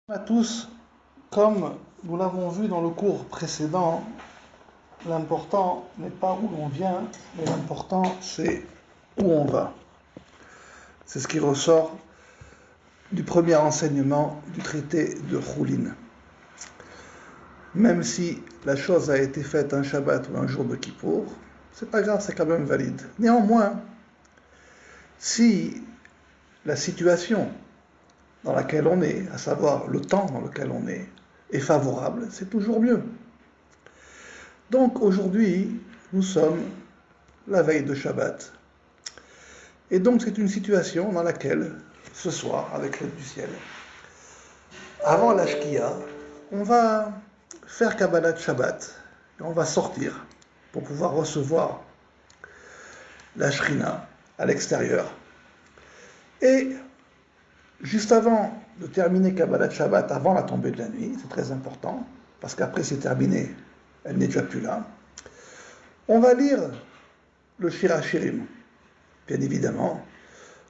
À tous, comme nous l'avons vu dans le cours précédent, l'important n'est pas où l'on vient, mais l'important c'est où on va. C'est ce qui ressort du premier enseignement du traité de Choulin. Même si la chose a été faite un Shabbat ou un jour de Kippour, c'est pas grave, c'est quand même valide. Néanmoins, si la situation dans laquelle on est, à savoir le temps dans lequel on est favorable, c'est toujours mieux. Donc aujourd'hui, nous sommes la veille de Shabbat. Et donc c'est une situation dans laquelle, ce soir, avec l'aide du ciel, avant la Shkia, on va faire Kabbalat Shabbat, et on va sortir pour pouvoir recevoir la Shrina à l'extérieur. Et juste avant de terminer Kabbalat Shabbat, avant la tombée de la nuit, c'est très important, parce qu'après c'est terminé, elle n'est déjà plus là, on va lire le Shir HaShirim. Bien évidemment,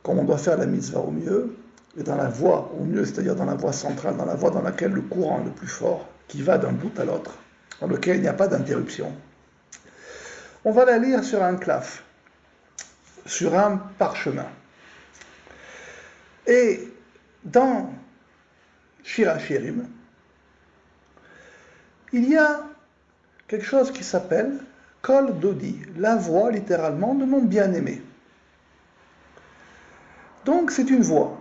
comme on doit faire la mitzvah au mieux, et dans la voie au mieux, c'est-à-dire dans la voie centrale, dans la voie dans laquelle le courant est le plus fort, qui va d'un bout à l'autre, dans lequel il n'y a pas d'interruption. On va la lire sur un claf, sur un parchemin. Et dans Shir HaShirim, il y a quelque chose qui s'appelle Kol Dodi, la voix littéralement de mon bien-aimé. Donc c'est une voix.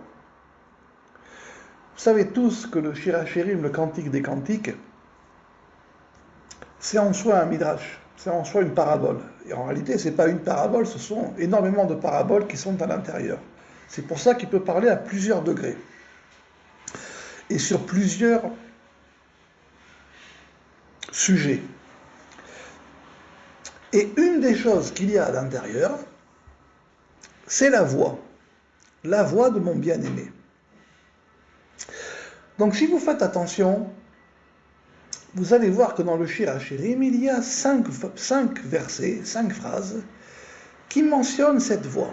Vous savez tous que le Shir HaShirim, le cantique des cantiques, c'est en soi un midrash, c'est en soi une parabole. Et en réalité, ce n'est pas une parabole, ce sont énormément de paraboles qui sont à l'intérieur. C'est pour ça qu'il peut parler à plusieurs degrés. Et sur plusieurs sujets. Et une des choses qu'il y a à l'intérieur, c'est la voix de mon bien-aimé. Donc si vous faites attention, vous allez voir que dans le Shir HaShirim, il y a 5 versets, 5 phrases, qui mentionnent cette voix.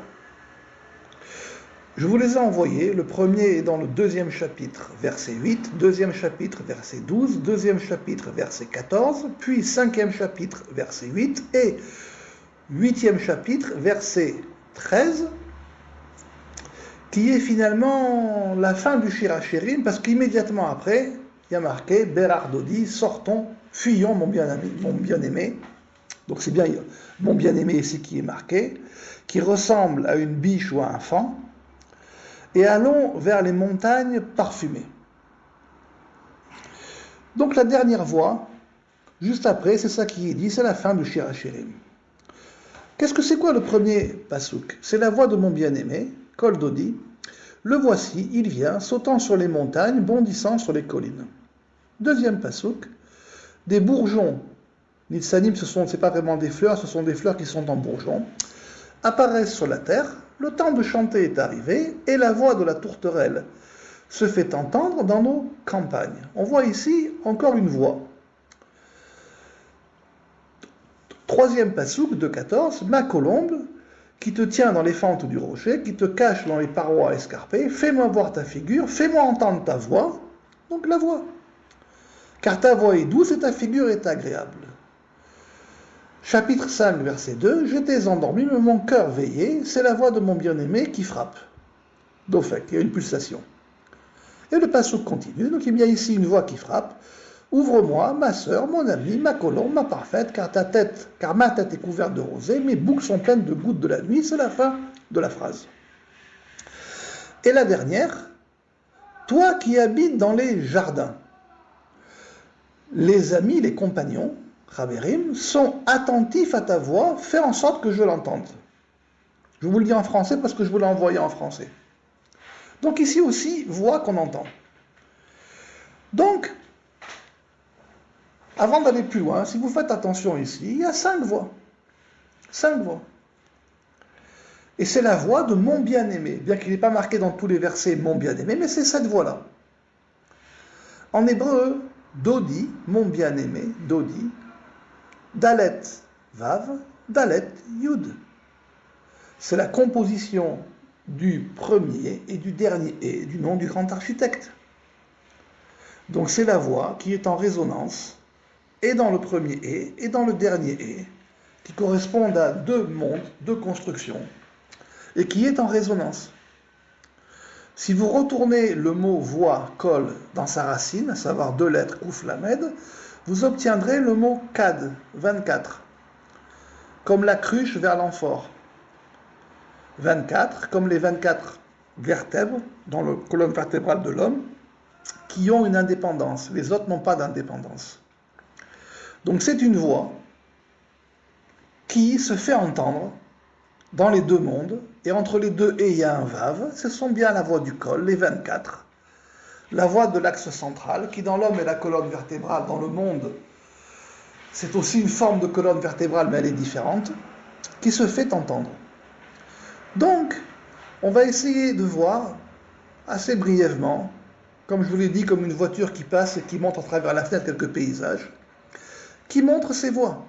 Je vous les ai envoyés. Le premier est dans le 2e chapitre, verset 8, 2e chapitre, verset 12, 2e chapitre, verset 14, puis 5e chapitre, verset 8, et 8e chapitre, verset 13, qui est finalement la fin du Shir HaShirim, parce qu'immédiatement après, il y a marqué Berar Dodi, sortons, fuyons mon bien-aimé. Donc c'est bien mon bien-aimé ici qui est marqué, qui ressemble à une biche ou à un faon, et allons vers les montagnes parfumées. Donc la dernière voix, juste après, c'est ça qui est dit, c'est la fin du Shir HaShirim. Qu'est-ce que c'est quoi le premier pasouk? C'est la voix de mon bien-aimé, Kol Dodi. Le voici, il vient, sautant sur les montagnes, bondissant sur les collines. Deuxième pasouk, des bourgeons, Nitsanim, c'est pas vraiment des fleurs, ce sont des fleurs qui sont en bourgeons, apparaissent sur la terre, le temps de chanter est arrivé, et la voix de la tourterelle se fait entendre dans nos campagnes. On voit ici encore une voix. Troisième pasouk de 14, ma colombe, qui te tient dans les fentes du rocher, qui te cache dans les parois escarpées, fais-moi voir ta figure, fais-moi entendre ta voix, donc la voix. Car ta voix est douce et ta figure est agréable. Chapitre 5, verset 2, j'étais endormi, mais mon cœur veillait, c'est la voix de mon bien-aimé qui frappe. Dofek, il y a une pulsation. Et le passouk continue, donc il y a ici une voix qui frappe. Ouvre-moi, ma sœur, mon amie, ma colombe, ma parfaite, car ma tête est couverte de rosée, mes boucles sont pleines de gouttes de la nuit, c'est la fin de la phrase. Et la dernière, toi qui habites dans les jardins, les amis, les compagnons, Chaverim, sont attentifs à ta voix, fais en sorte que je l'entende. Je vous le dis en français parce que je vous l'ai envoyé en français. Donc ici aussi, voix qu'on entend. Donc, avant d'aller plus loin, si vous faites attention ici, il y a 5 voix. 5 voix. Et c'est la voix de mon bien-aimé, bien qu'il n'est pas marqué dans tous les versets mon bien-aimé, mais c'est cette voix-là. En hébreu, Dodi, mon bien-aimé, Dodi, Dalet Vav, Dalet Yud. C'est la composition du premier et du dernier et du nom du grand architecte. Donc c'est la voix qui est en résonance, et dans le premier et dans le dernier et, qui correspondent à deux mondes, deux constructions, et qui est en résonance. Si vous retournez le mot voix, kol, dans sa racine, à savoir deux lettres, kouf, lamed, vous obtiendrez le mot kad, 24, comme la cruche vers l'amphore. 24, comme les 24 vertèbres dans la colonne vertébrale de l'homme, qui ont une indépendance. Les autres n'ont pas d'indépendance. Donc c'est une voix qui se fait entendre dans les deux mondes, et entre les deux et il y a un vav, ce sont bien la voix du col, les 24, la voix de l'axe central, qui dans l'homme est la colonne vertébrale, dans le monde, c'est aussi une forme de colonne vertébrale, mais elle est différente, qui se fait entendre. Donc, on va essayer de voir, assez brièvement, comme je vous l'ai dit, comme une voiture qui passe et qui montre à travers la fenêtre quelques paysages, qui montre ses voix.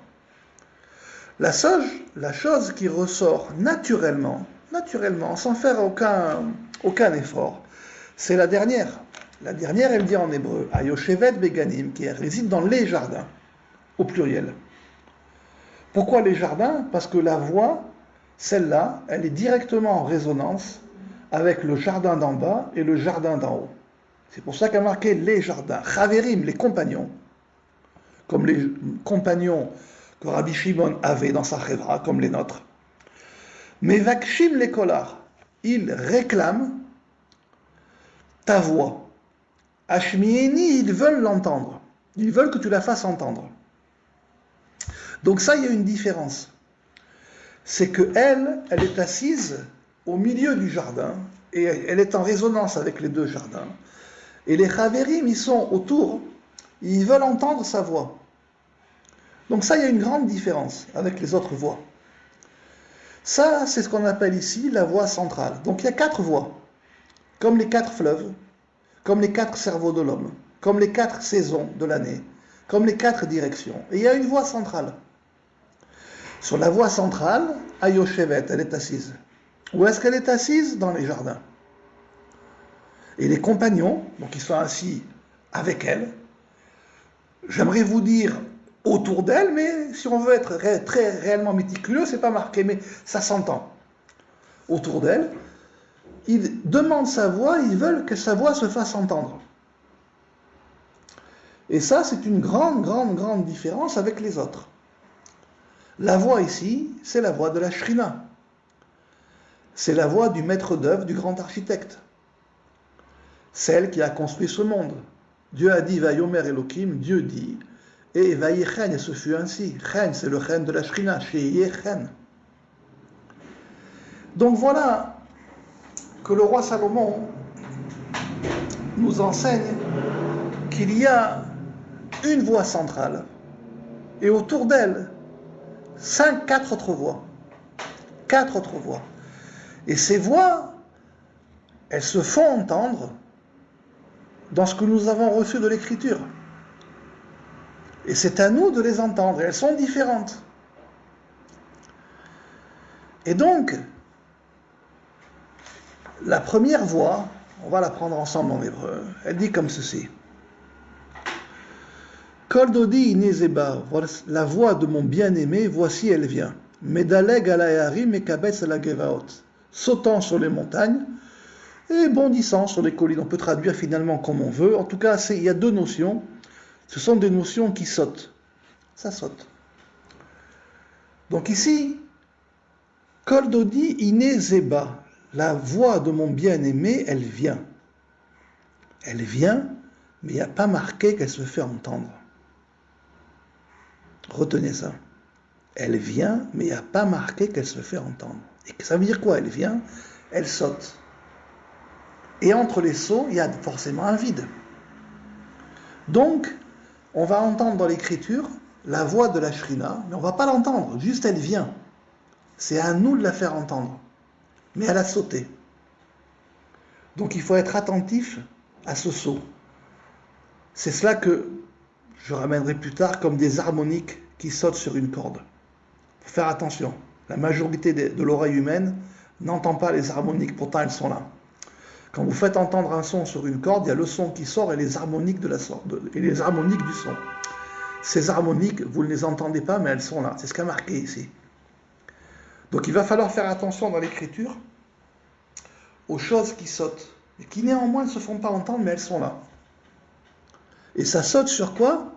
La chose qui ressort naturellement, sans faire aucun effort, c'est la dernière. La dernière, elle dit en hébreu, Ayoshevet Beganim, qui réside dans les jardins, au pluriel. Pourquoi les jardins? Parce que la voix, celle-là, elle est directement en résonance avec le jardin d'en bas et le jardin d'en haut. C'est pour ça qu'a marqué les jardins. Chaverim, les compagnons, comme les compagnons que Rabbi Shimon avait dans sa chevra, comme les nôtres. Mais Vakshim les kolar, ils réclament ta voix. Ashmieni, ils veulent l'entendre. Ils veulent que tu la fasses entendre. Donc ça, il y a une différence. C'est qu'elle est assise au milieu du jardin, et elle est en résonance avec les deux jardins. Et les chaverim, ils sont autour, ils veulent entendre sa voix. Donc ça, il y a une grande différence avec les autres voix. Ça, c'est ce qu'on appelle ici la voix centrale. Donc il y a 4 voix, comme les 4 fleuves, comme les 4 cerveaux de l'homme, comme les 4 saisons de l'année, comme les 4 directions. Et il y a une voix centrale. Sur la voie centrale, Ayoshevet, elle est assise. Où est-ce qu'elle est assise? Dans les jardins. Et les compagnons, donc ils sont assis avec elle, j'aimerais vous dire autour d'elle, mais si on veut être très réellement méticuleux, c'est pas marqué, mais ça s'entend. Autour d'elle, ils demandent sa voix, ils veulent que sa voix se fasse entendre. Et ça, c'est une grande différence avec les autres. La voix ici, c'est la voix de la Shrina. C'est la voix du maître d'œuvre, du grand architecte. Celle qui a construit ce monde. Dieu a dit, Vayomer Elohim, Dieu dit, et Vayechen, et ce fut ainsi. Chen, c'est le Chen de la Shrina, Sheye Chen. Donc voilà que le roi Salomon nous enseigne qu'il y a une voix centrale, et autour d'elle, 4 autres voix. 4 autres voix. Et ces voix, elles se font entendre dans ce que nous avons reçu de l'Écriture. Et c'est à nous de les entendre. Et elles sont différentes. Et donc, la première voix, on va la prendre ensemble en hébreu, elle dit comme ceci. Kol dodi inezeba, la voix de mon bien-aimé, voici elle vient. Medaleg ala eharim mekabetz ala gevaot, sautant sur les montagnes et bondissant sur les collines. On peut traduire finalement comme on veut. En tout cas, il y a 2 notions. Ce sont des notions qui sautent. Ça saute. Donc ici, Kol dodi inezeba, la voix de mon bien-aimé, elle vient. Elle vient, mais il n'y a pas marqué qu'elle se fait entendre. Retenez ça. Elle vient, mais il n'y a pas marqué qu'elle se fait entendre. Et ça veut dire quoi? Elle vient, elle saute. Et entre les sauts, il y a forcément un vide. Donc, on va entendre dans l'écriture la voix de la Shrina, mais on ne va pas l'entendre, juste elle vient. C'est à nous de la faire entendre. Mais elle a sauté. Donc il faut être attentif à ce saut. C'est cela que je ramènerai plus tard comme des harmoniques qui sautent sur une corde. Il faut faire attention. La majorité de l'oreille humaine n'entend pas les harmoniques, pourtant elles sont là. Quand vous faites entendre un son sur une corde, il y a le son qui sort et les harmoniques et les harmoniques du son. Ces harmoniques, vous ne les entendez pas, mais elles sont là. C'est ce qu'a marqué ici. Donc il va falloir faire attention dans l'écriture aux choses qui sautent, et qui néanmoins ne se font pas entendre, mais elles sont là. Et ça saute sur quoi?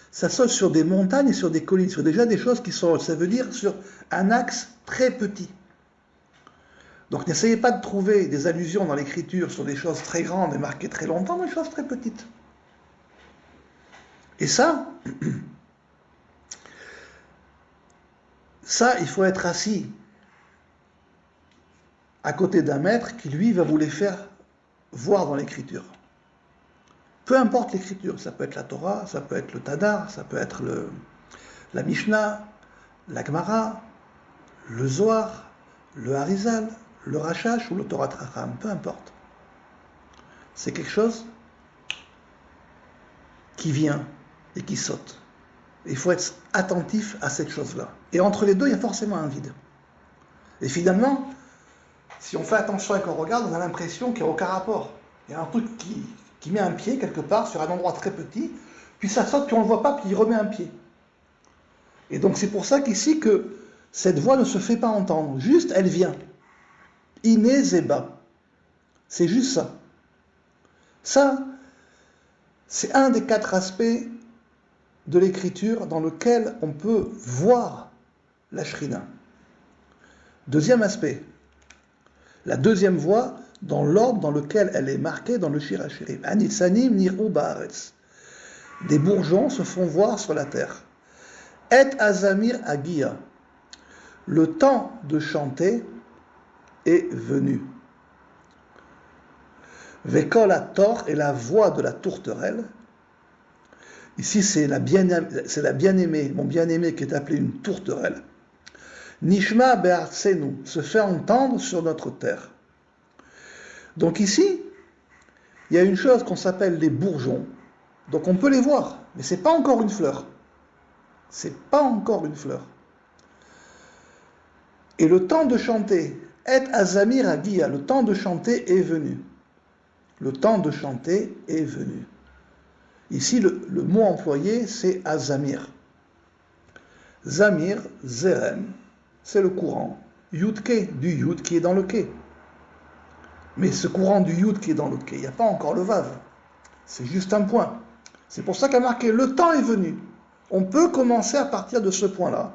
Ça saute sur des montagnes et sur des collines, sur déjà des choses qui sont, ça veut dire sur un axe très petit. Donc n'essayez pas de trouver des allusions dans l'écriture sur des choses très grandes et marquées très longtemps, mais des choses très petites. Et ça, il faut être assis à côté d'un maître qui, lui, va vous les faire voir dans l'écriture. Peu importe l'écriture, ça peut être la Torah, ça peut être le Tadar, ça peut être la Mishnah, la Gemara, le Zohar, le Harizal, le Rashash ou le Torah Tracham, peu importe. C'est quelque chose qui vient et qui saute. Il faut être attentif à cette chose-là. Et entre les deux, il y a forcément un vide. Et finalement, si on fait attention et qu'on regarde, on a l'impression qu'il n'y a aucun rapport. Il y a un truc qui met un pied quelque part sur un endroit très petit, puis ça saute, puis on ne le voit pas, puis il remet un pied. Et donc c'est pour ça qu'ici que cette voix ne se fait pas entendre, juste elle vient. Iné Zeba. C'est juste ça. Ça, c'est un des 4 aspects de l'écriture dans lequel on peut voir la Shrina. Deuxième aspect, la deuxième voix dans l'ordre dans lequel elle est marquée dans le Shir HaShirim. Anitsanim nir'u ba'aretz. Des bourgeons se font voir sur la terre. Et azamir agia. Le temps de chanter est venu. Vekol ator est la voix de la tourterelle. Ici, c'est la bien-aimée, mon bien-aimé qui est appelé une tourterelle. Nishma be'artsenu, se fait entendre sur notre terre. Donc ici, il y a une chose qu'on s'appelle les bourgeons. Donc on peut les voir, mais ce n'est pas encore une fleur. C'est pas encore une fleur. Et le temps de chanter, et azamir agia, le temps de chanter est venu. Le temps de chanter est venu. Ici, le mot employé, c'est azamir. Zamir, zerem, c'est le courant. Yudke, du yud qui est dans le ke. Mais ce courant du yud qui est dans le ke, il n'y a pas encore le vav. C'est juste un point. C'est pour ça qu'a marqué le temps est venu. On peut commencer à partir de ce point-là.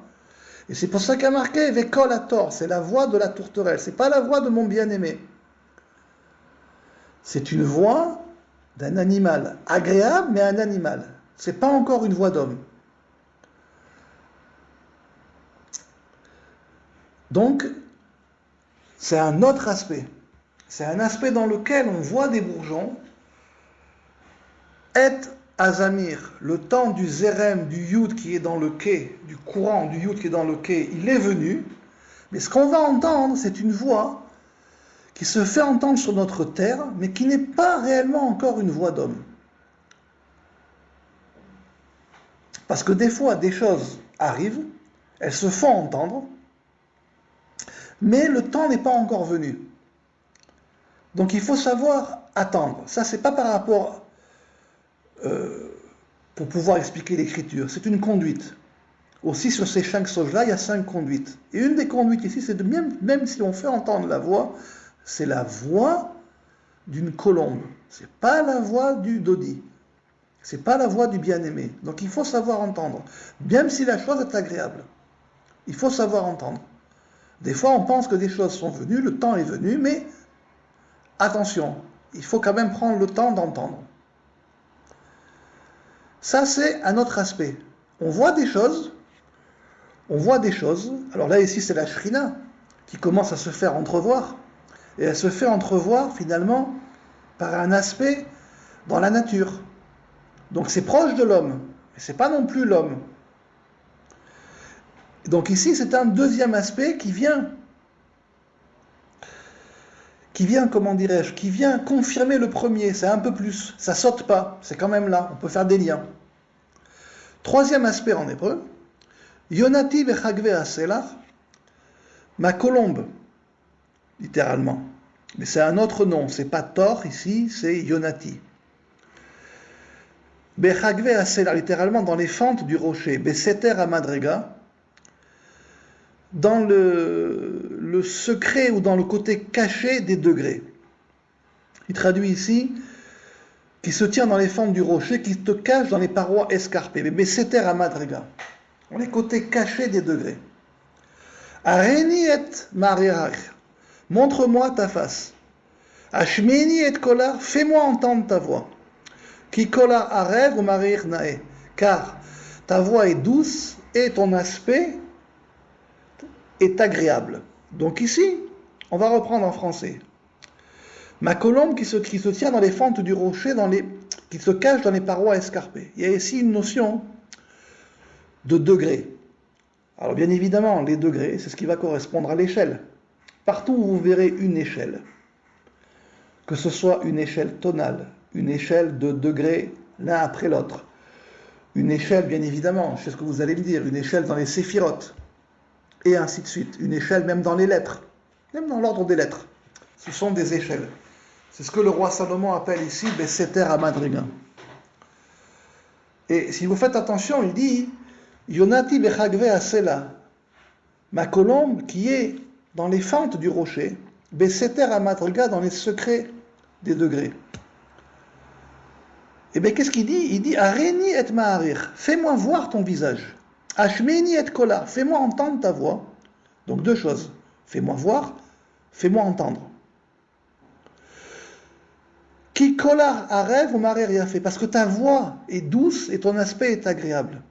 Et c'est pour ça qu'a marqué Vekol ator, c'est la voix de la tourterelle. C'est pas la voix de mon bien-aimé. C'est une voix d'un animal. Agréable, mais un animal. C'est pas encore une voix d'homme. Donc, c'est un autre aspect. C'est un aspect dans lequel on voit des bourgeons. Et azamir, le temps du zérem, du yud qui est dans le quai, du courant du yud qui est dans le quai, il est venu. Mais ce qu'on va entendre, c'est une voix qui se fait entendre sur notre terre, mais qui n'est pas réellement encore une voix d'homme. Parce que des fois, des choses arrivent, elles se font entendre, mais le temps n'est pas encore venu. Donc il faut savoir attendre. Ça, c'est pas par rapport pour pouvoir expliquer l'écriture. C'est une conduite. Aussi, sur ces 5 choses-là, il y a 5 conduites. Et une des conduites ici, c'est de même si on fait entendre la voix, c'est la voix d'une colombe. C'est pas la voix du dodi. C'est pas la voix du bien-aimé. Donc il faut savoir entendre. Même si la chose est agréable. Il faut savoir entendre. Des fois, on pense que des choses sont venues, le temps est venu, mais attention, il faut quand même prendre le temps d'entendre. Ça, c'est un autre aspect. On voit des choses. Alors là, ici, c'est la Shrina qui commence à se faire entrevoir. Et elle se fait entrevoir, finalement, par un aspect dans la nature. Donc c'est proche de l'homme, mais ce n'est pas non plus l'homme. Donc ici, c'est un deuxième aspect qui vient, comment dirais-je, qui vient confirmer le premier, c'est un peu plus, ça saute pas, c'est quand même là, on peut faire des liens. Troisième aspect en hébreu, Yonati bechagve aselach, ma colombe, littéralement. Mais c'est un autre nom, c'est pas Thor ici, c'est Yonati. Bechagve Asela, littéralement dans les fentes du rocher. Beseter Amadrega, dans le secret ou dans le côté caché des degrés. Il traduit ici qui se tient dans les fentes du rocher, qui te cache dans les parois escarpées. Beseter Amadrega, dans les côtés cachés des degrés. Areni et Marirach, montre-moi ta face. Ashmeni et kolar, fais-moi entendre ta voix. Ki kolar arev ou marir nae, car ta voix est douce et ton aspect est agréable. Donc ici, on va reprendre en français. Ma colombe qui se tient dans les fentes du rocher, qui se cache dans les parois escarpées. Il y a ici une notion de degré. Alors bien évidemment, les degrés, c'est ce qui va correspondre à l'échelle. Partout où vous verrez une échelle, que ce soit une échelle tonale, une échelle de degrés l'un après l'autre, une échelle bien évidemment, je sais ce que vous allez me dire, une échelle dans les séphirotes, et ainsi de suite, une échelle même dans les lettres, même dans l'ordre des lettres. Ce sont des échelles. C'est ce que le roi Salomon appelle ici Beseter Amadriga. Et si vous faites attention, il dit Yonati Bechagve Asela, ma colombe qui est dans les fentes du rocher, Beseter Amadriga, dans les secrets des degrés. Et bien qu'est-ce qu'il dit? Il dit Areni et Maharir, fais-moi voir ton visage. Ashmeni et Kola, fais-moi entendre ta voix. Donc deux choses, fais-moi voir, fais-moi entendre. Ki Kola Arev ou Maharir Yafé, parce que ta voix est douce et ton aspect est agréable.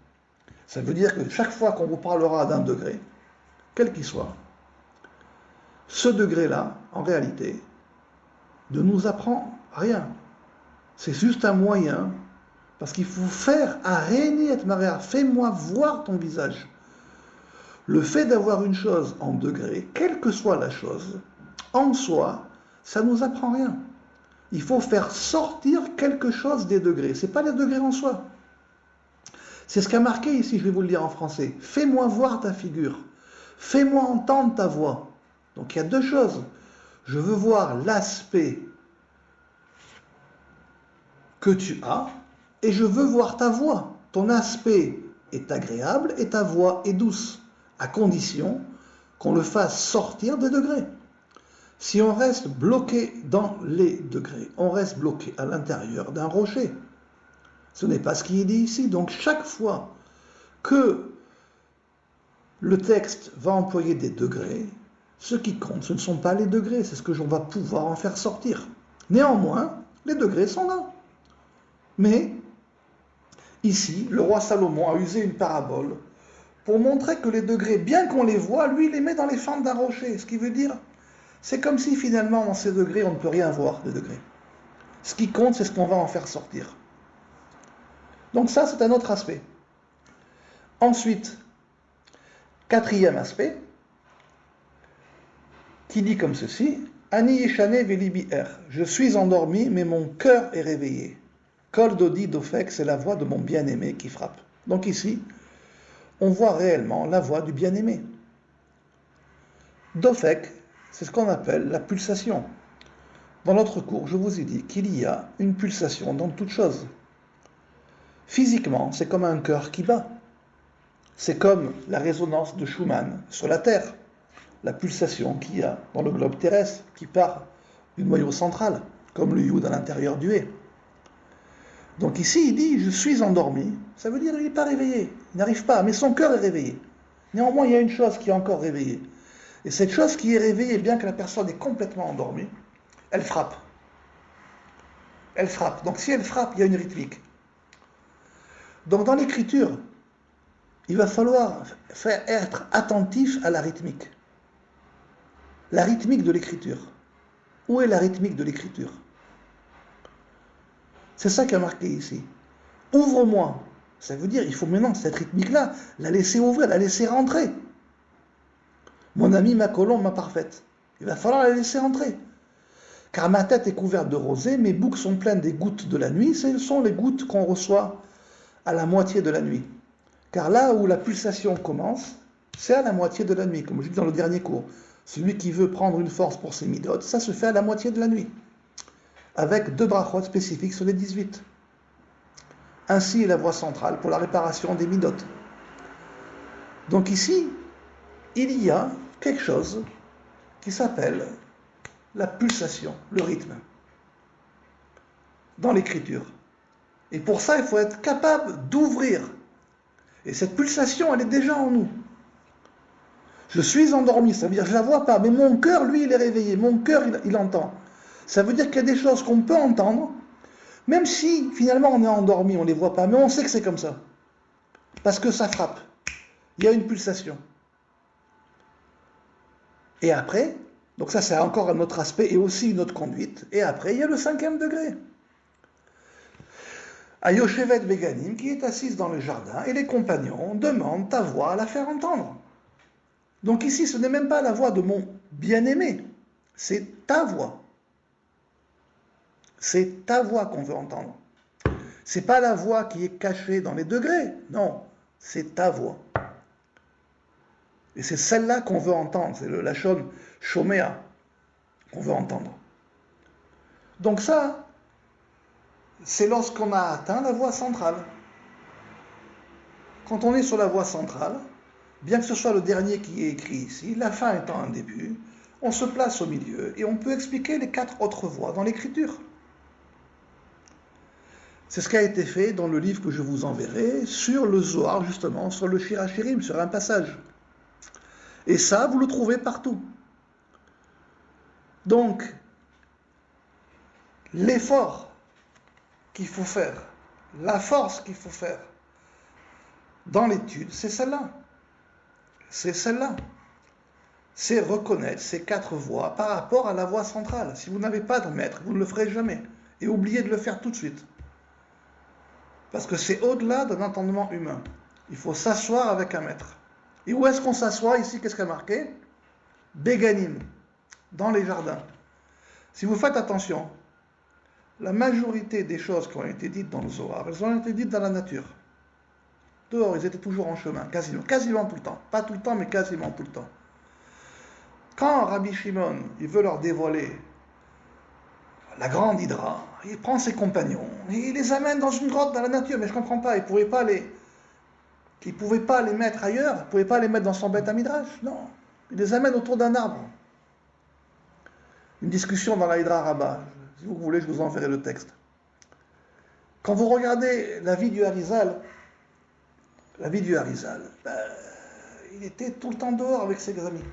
Ça veut dire que chaque fois qu'on vous parlera d'un degré, quel qu'il soit, ce degré-là, en réalité, ne nous apprend rien. C'est juste un moyen, parce qu'il faut faire Areni et Maria, fais-moi voir ton visage. Le fait d'avoir une chose en degré, quelle que soit la chose, en soi, ça ne nous apprend rien. Il faut faire sortir quelque chose des degrés. Ce n'est pas les degrés en soi. C'est ce qu'a marqué ici, je vais vous le dire en français. Fais-moi voir ta figure. Fais-moi entendre ta voix. Donc il y a deux choses. Je veux voir l'aspect que tu as, et je veux voir ta voix. Ton aspect est agréable et ta voix est douce, à condition qu'on le fasse sortir des degrés. Si on reste bloqué dans les degrés, on reste bloqué à l'intérieur d'un rocher. Ce n'est pas ce qui est dit ici. Donc chaque fois que le texte va employer des degrés, ce qui compte, ce ne sont pas les degrés, c'est ce que l'on va pouvoir en faire sortir. Néanmoins, les degrés sont là. Mais, ici, le roi Salomon a usé une parabole pour montrer que les degrés, bien qu'on les voit, lui, il les met dans les fentes d'un rocher. Ce qui veut dire, c'est comme si finalement, dans ces degrés, on ne peut rien voir, les degrés. Ce qui compte, c'est ce qu'on va en faire sortir. Donc ça, c'est un autre aspect. Ensuite, quatrième aspect, qui dit comme ceci, Ani Yeshane Velibi Er, je suis endormi, mais mon cœur est réveillé. Kol Dodi Dofek, c'est la voix de mon bien-aimé qui frappe. Donc ici, on voit réellement la voix du bien-aimé. Dofek, c'est ce qu'on appelle la pulsation. Dans notre cours, je vous ai dit qu'il y a une pulsation dans toute chose. Physiquement, c'est comme un cœur qui bat. C'est comme la résonance de Schumann sur la Terre, la pulsation qu'il y a dans le globe terrestre qui part du noyau central, comme le Yud à l'intérieur du He. Donc ici, il dit « je suis endormi », ça veut dire qu'il n'est pas réveillé, il n'arrive pas, mais son cœur est réveillé. Néanmoins, il y a une chose qui est encore réveillée. Et cette chose qui est réveillée, bien que la personne est complètement endormie, elle frappe. Elle frappe. Donc si elle frappe, il y a une rythmique. Donc dans l'écriture, il va falloir être attentif à la rythmique. La rythmique de l'écriture. Où est la rythmique de l'écriture? C'est ça qui a marqué ici. Ouvre-moi. Ça veut dire, il faut maintenant, cette rythmique-là, la laisser ouvrir, la laisser rentrer. Mon ami, ma colombe, ma parfaite. Il va falloir la laisser rentrer. Car ma tête est couverte de rosée, mes boucles sont pleines des gouttes de la nuit, ce sont les gouttes qu'on reçoit à la moitié de la nuit. Car là où la pulsation commence, c'est à la moitié de la nuit, comme je dis dans le dernier cours. Celui qui veut prendre une force pour ses midot, ça se fait à la moitié de la nuit, avec 2 brachot spécifiques sur les 18. Ainsi est la voie centrale pour la réparation des midot. Donc ici, il y a quelque chose qui s'appelle la pulsation, le rythme, dans l'écriture. Et pour ça, il faut être capable d'ouvrir. Et cette pulsation, elle est déjà en nous. Je suis endormi, ça veut dire que je ne la vois pas, mais mon cœur, lui, il est réveillé, mon cœur, il entend. Ça veut dire qu'il y a des choses qu'on peut entendre, même si finalement on est endormi, on ne les voit pas, mais on sait que c'est comme ça. Parce que ça frappe. Il y a une pulsation. Et après, donc ça c'est encore un autre aspect et aussi une autre conduite, et après il y a le 5e degré. À Yoshevet Beganim, qui est assise dans le jardin, et les compagnons demandent ta voix à la faire entendre. Donc ici, ce n'est même pas la voix de mon bien-aimé, c'est ta voix. C'est ta voix qu'on veut entendre. C'est pas la voix qui est cachée dans les degrés, non, c'est ta voix. Et c'est celle-là qu'on veut entendre, c'est le lachon shomea qu'on veut entendre. Donc ça, c'est lorsqu'on a atteint la voie centrale. Quand on est sur la voie centrale, bien que ce soit le dernier qui est écrit ici, la fin étant un début, on se place au milieu et on peut expliquer les 4 autres voies dans l'écriture. C'est ce qui a été fait dans le livre que je vous enverrai sur le Zohar, justement, sur le Shir HaShirim, sur un passage. Et ça, vous le trouvez partout. Donc, l'effort qu'il faut faire, la force qu'il faut faire dans l'étude, c'est celle-là. C'est celle-là. C'est reconnaître ces 4 voies par rapport à la voie centrale. Si vous n'avez pas de maître, vous ne le ferez jamais. Et oubliez de le faire tout de suite. Parce que c'est au-delà d'un entendement humain. Il faut s'asseoir avec un maître. Et où est-ce qu'on s'assoit ici? Qu'est-ce qu'il y a marqué? Beganim, dans les jardins. Si vous faites attention, la majorité des choses qui ont été dites dans le Zohar, elles ont été dites dans la nature. Dehors, ils étaient toujours en chemin, quasiment tout le temps. Pas tout le temps, mais quasiment tout le temps. Quand Rabbi Shimon, il veut leur dévoiler la grande hydra, il prend ses compagnons et il les amène dans une grotte dans la nature, mais je ne comprends pas, il ne pouvait pas les mettre ailleurs, il ne pouvait pas les mettre dans son Beth Midrash, non. Il les amène autour d'un arbre. Une discussion dans la Hydra Rabbah. Si vous voulez, je vous enverrai le texte. Quand vous regardez la vie du Harizal, il était tout le temps dehors avec ses amis.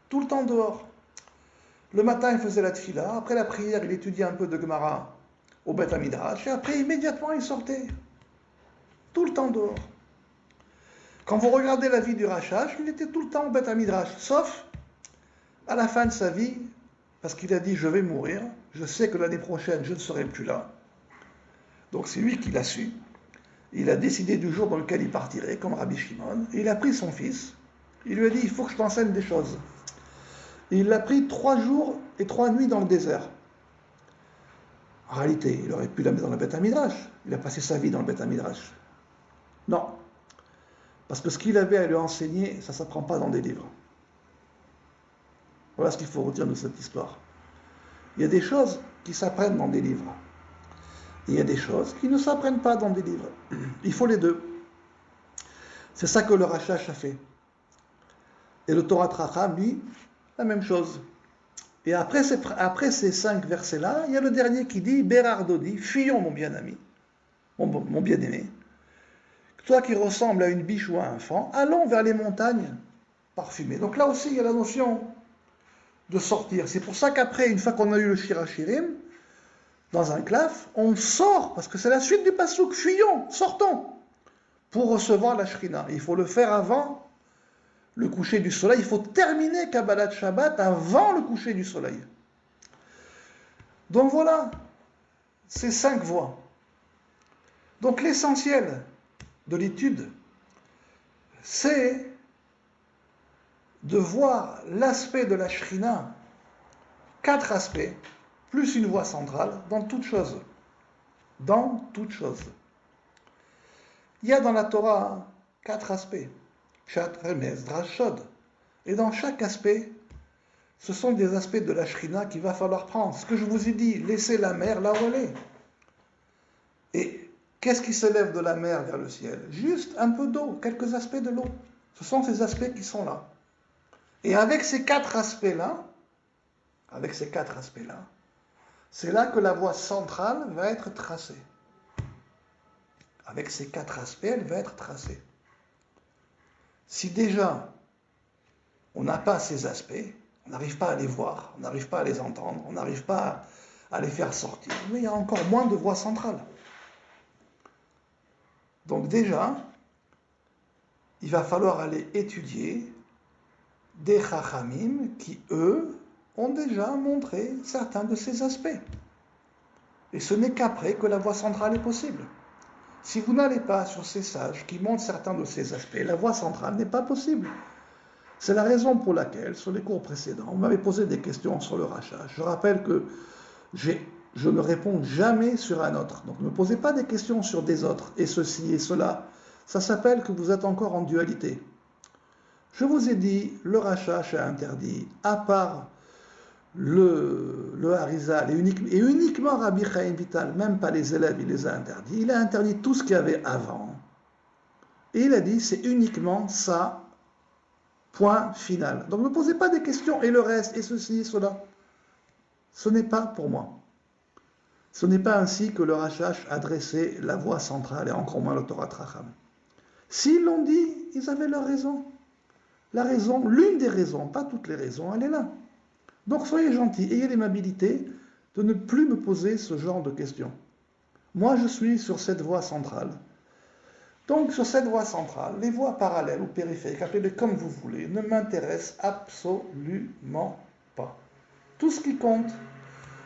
Tout le temps dehors. Le matin, il faisait la tfila. Après la prière, il étudiait un peu de Gemara au Beth Midrash. Et après, immédiatement, il sortait. Tout le temps dehors. Quand vous regardez la vie du Rashash, il était tout le temps au Beth Midrash. Sauf à la fin de sa vie, parce qu'il a dit, je vais mourir. Je sais que l'année prochaine, je ne serai plus là. Donc c'est lui qui l'a su. Il a décidé du jour dans lequel il partirait, comme Rabbi Shimon. Et il a pris son fils. Il lui a dit, il faut que je t'enseigne des choses. Et il l'a pris 3 jours et 3 nuits dans le désert. En réalité, il aurait pu la mettre dans le Beth Midrash. Il a passé sa vie dans le Beth Midrash. Non. Parce que ce qu'il avait à lui enseigner, ça ne s'apprend pas dans des livres. Voilà ce qu'il faut retenir de cette histoire. Il y a des choses qui s'apprennent dans des livres. Et il y a des choses qui ne s'apprennent pas dans des livres. Il faut les deux. C'est ça que le Rashash a fait. Et le Torah Tracham, lui, la même chose. Et après ces 5 versets-là, il y a le dernier qui dit, Bérardodi, fuyons mon bien-ami, mon bien-aimé. Toi qui ressembles à une biche ou à un fan, allons vers les montagnes parfumées. Donc là aussi, il y a la notion de sortir. C'est pour ça qu'après, une fois qu'on a eu le Shir HaShirim, dans un claf, on sort, parce que c'est la suite du pasouk, fuyons, sortons, pour recevoir la Shrina. Il faut le faire avant le coucher du soleil. Il faut terminer Kabbalat Shabbat avant le coucher du soleil. Donc voilà, ces 5 voies. Donc l'essentiel de l'étude, c'est de voir l'aspect de la Shrina, 4 aspects, plus une voie centrale, dans toute chose. Dans toute chose. Il y a dans la Torah 4 aspects. Pshat, Remez, Drash, Shod. Et dans chaque aspect, Ce sont des aspects de la Shrina qu'il va falloir prendre. Ce que je vous ai dit, laissez la mer là où elle est. Et qu'est-ce qui s'élève de la mer vers le ciel? Juste un peu d'eau, quelques aspects de l'eau. Ce sont ces aspects qui sont là. Et avec ces quatre aspects-là, c'est là que la voie centrale va être tracée. Avec ces quatre aspects, elle va être tracée. Si déjà, on n'a pas ces aspects, on n'arrive pas à les voir, on n'arrive pas à les entendre, on n'arrive pas à les faire sortir, mais il y a encore moins de voie centrale. Donc déjà, il va falloir aller étudier des chachamim qui, eux, ont déjà montré certains de ces aspects. Et ce n'est qu'après que la voie centrale est possible. Si vous n'allez pas sur ces sages qui montrent certains de ces aspects, la voie centrale n'est pas possible. C'est la raison pour laquelle, sur les cours précédents, on m'avait posé des questions sur le rachat. Je rappelle que je ne réponds jamais sur un autre. Donc ne me posez pas des questions sur des autres, et ceci et cela. Ça s'appelle que vous êtes encore en dualité. Je vous ai dit, le rachat est interdit, à part le Harizal, et uniquement Rabbi Chaim Vital, même pas les élèves, il les a interdits. Il a interdit tout ce qu'il y avait avant. Et il a dit, c'est uniquement ça, point final. Donc ne posez pas des questions, et le reste, et ceci, et cela. Ce n'est pas pour moi. Ce n'est pas ainsi que le Rashash a dressé la voie centrale, et encore moins le Torah Tracham. S'ils l'ont dit, ils avaient leur raison. La raison, l'une des raisons, pas toutes les raisons, elle est là. Donc soyez gentils, ayez l'aimabilité de ne plus me poser ce genre de questions. Moi, je suis sur cette voie centrale. Donc, sur cette voie centrale, les voies parallèles ou périphériques, appelez-les comme vous voulez, ne m'intéressent absolument pas. Tout ce qui compte,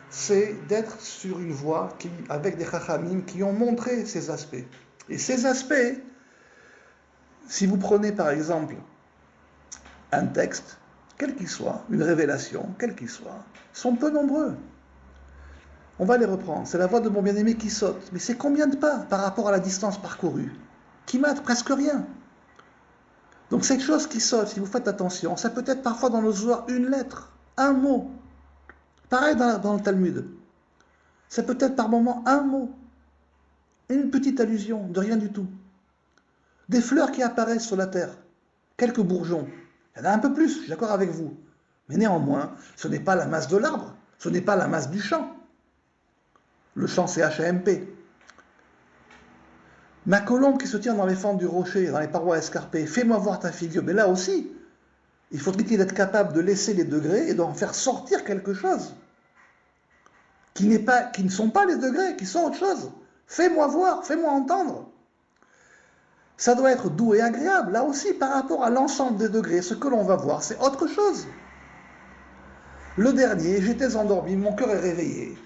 c'est d'être sur une voie avec des chachamim qui ont montré ces aspects. Et ces aspects, si vous prenez par exemple un texte, quel qu'il soit, une révélation, quel qu'il soit, sont peu nombreux. On va les reprendre. C'est la voix de mon bien-aimé qui saute. Mais c'est combien de pas par rapport à la distance parcourue? Qui mate presque rien. Donc cette chose qui saute, si vous faites attention, ça peut être parfois dans le Zohar une lettre, un mot. Pareil dans le Talmud. Ça peut être par moment un mot, une petite allusion, de rien du tout. Des fleurs qui apparaissent sur la terre, quelques bourgeons. Il y en a un peu plus, je suis d'accord avec vous. Mais néanmoins, ce n'est pas la masse de l'arbre, ce n'est pas la masse du champ. Le champ, c'est HAMP. Ma colombe qui se tient dans les fentes du rocher, dans les parois escarpées, fais-moi voir ta figure. Mais là aussi, il faudrait-il être capable de laisser les degrés et d'en faire sortir quelque chose qui ne sont pas les degrés, qui sont autre chose. Fais-moi voir, fais-moi entendre. Ça doit être doux et agréable. Là aussi, par rapport à l'ensemble des degrés, ce que l'on va voir, c'est autre chose. Le dernier, j'étais endormi, mon cœur est réveillé.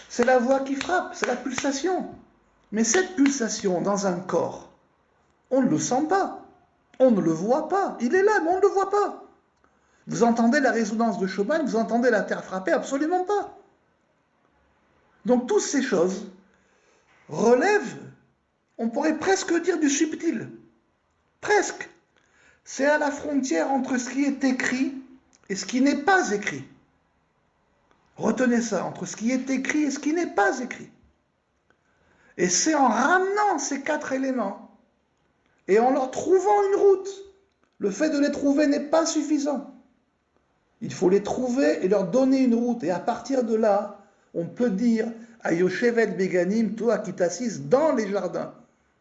C'est la voix qui frappe, c'est la pulsation. Mais cette pulsation dans un corps, on ne le sent pas, on ne le voit pas. Il est là, mais on ne le voit pas. Vous entendez la résonance de Schumann, vous entendez la terre frapper, absolument pas. Donc toutes ces choses relèvent, on pourrait presque dire du subtil. Presque. C'est à la frontière entre ce qui est écrit et ce qui n'est pas écrit. Retenez ça, entre ce qui est écrit et ce qui n'est pas écrit. Et c'est en ramenant ces quatre éléments et en leur trouvant une route. Le fait de les trouver n'est pas suffisant. Il faut les trouver et leur donner une route. Et à partir de là, on peut dire Ayoshevet Beganim, toi qui t'assises dans les jardins,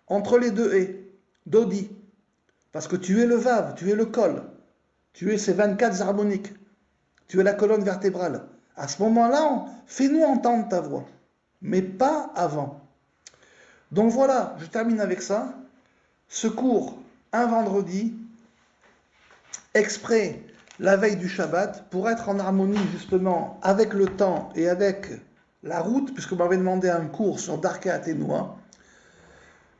entre les deux haies, Dodi. Parce que tu es le Vav, tu es le col, tu es ces 24 harmoniques, tu es la colonne vertébrale. À ce moment-là, fais-nous entendre ta voix, mais pas avant. Donc voilà, je termine avec ça. Ce cours, un vendredi, exprès la veille du Shabbat, pour être en harmonie justement avec le temps et avec la route, puisque vous m'avez demandé un cours sur Darkei Atenua,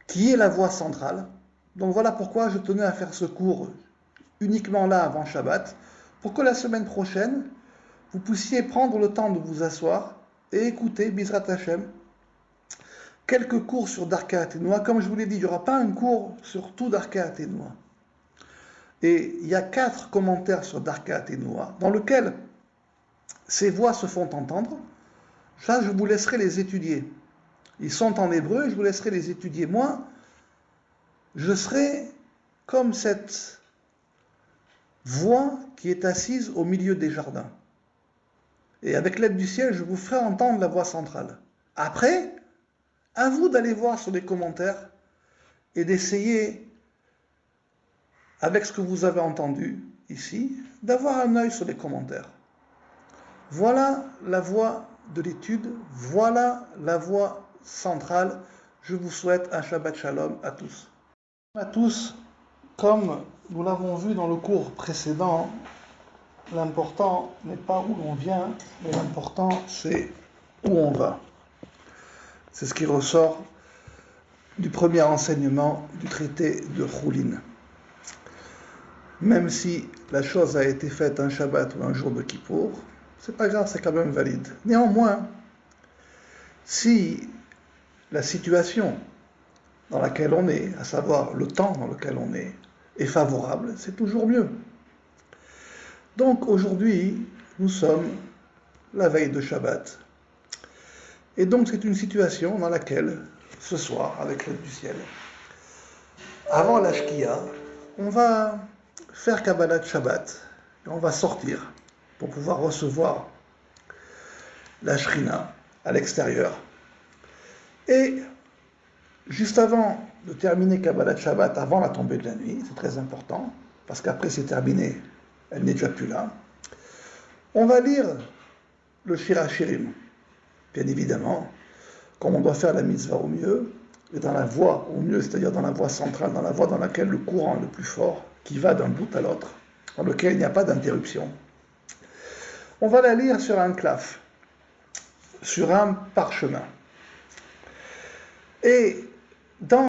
qui est la voie centrale. Donc voilà pourquoi je tenais à faire ce cours uniquement là avant Shabbat, pour que la semaine prochaine, vous puissiez prendre le temps de vous asseoir et écouter Bizrat Hashem, quelques cours sur Darkei Atenua. Comme je vous l'ai dit, il n'y aura pas un cours sur tout Darkei Atenua. Et il y a 4 commentaires sur Darka Athénoa, dans lesquels ces voix se font entendre. Ça, je vous laisserai les étudier. Ils sont en hébreu, je vous laisserai les étudier. Moi, je serai comme cette voix qui est assise au milieu des jardins. Et avec l'aide du ciel, je vous ferai entendre la voix centrale. Après, à vous d'aller voir sur les commentaires et d'essayer, avec ce que vous avez entendu ici, d'avoir un œil sur les commentaires. Voilà la voie de l'étude, voilà la voie centrale. Je vous souhaite un Shabbat Shalom à tous. À tous, comme nous l'avons vu dans le cours précédent, l'important n'est pas où l'on vient, mais l'important c'est où on va. C'est ce qui ressort du premier enseignement du traité de Choulin. Même si la chose a été faite un Shabbat ou un jour de Kippour, c'est pas grave, c'est quand même valide. Néanmoins, si la situation dans laquelle on est, à savoir le temps dans lequel on est favorable, c'est toujours mieux. Donc aujourd'hui, nous sommes la veille de Shabbat. Et donc c'est une situation dans laquelle, ce soir, avec l'aide du ciel, avant la Shkia, on va faire Kabbalat Shabbat, et on va sortir pour pouvoir recevoir la Shrina à l'extérieur. Et juste avant de terminer Kabbalat Shabbat, avant la tombée de la nuit, c'est très important, parce qu'après c'est terminé, elle n'est déjà plus là, on va lire le Shir HaShirim, bien évidemment, comme on doit faire la mitzvah au mieux, et dans la voie au mieux, c'est-à-dire dans la voie centrale, dans la voie dans laquelle le courant est le plus fort, qui va d'un bout à l'autre, dans lequel il n'y a pas d'interruption. On va la lire sur un claf, sur un parchemin. Et dans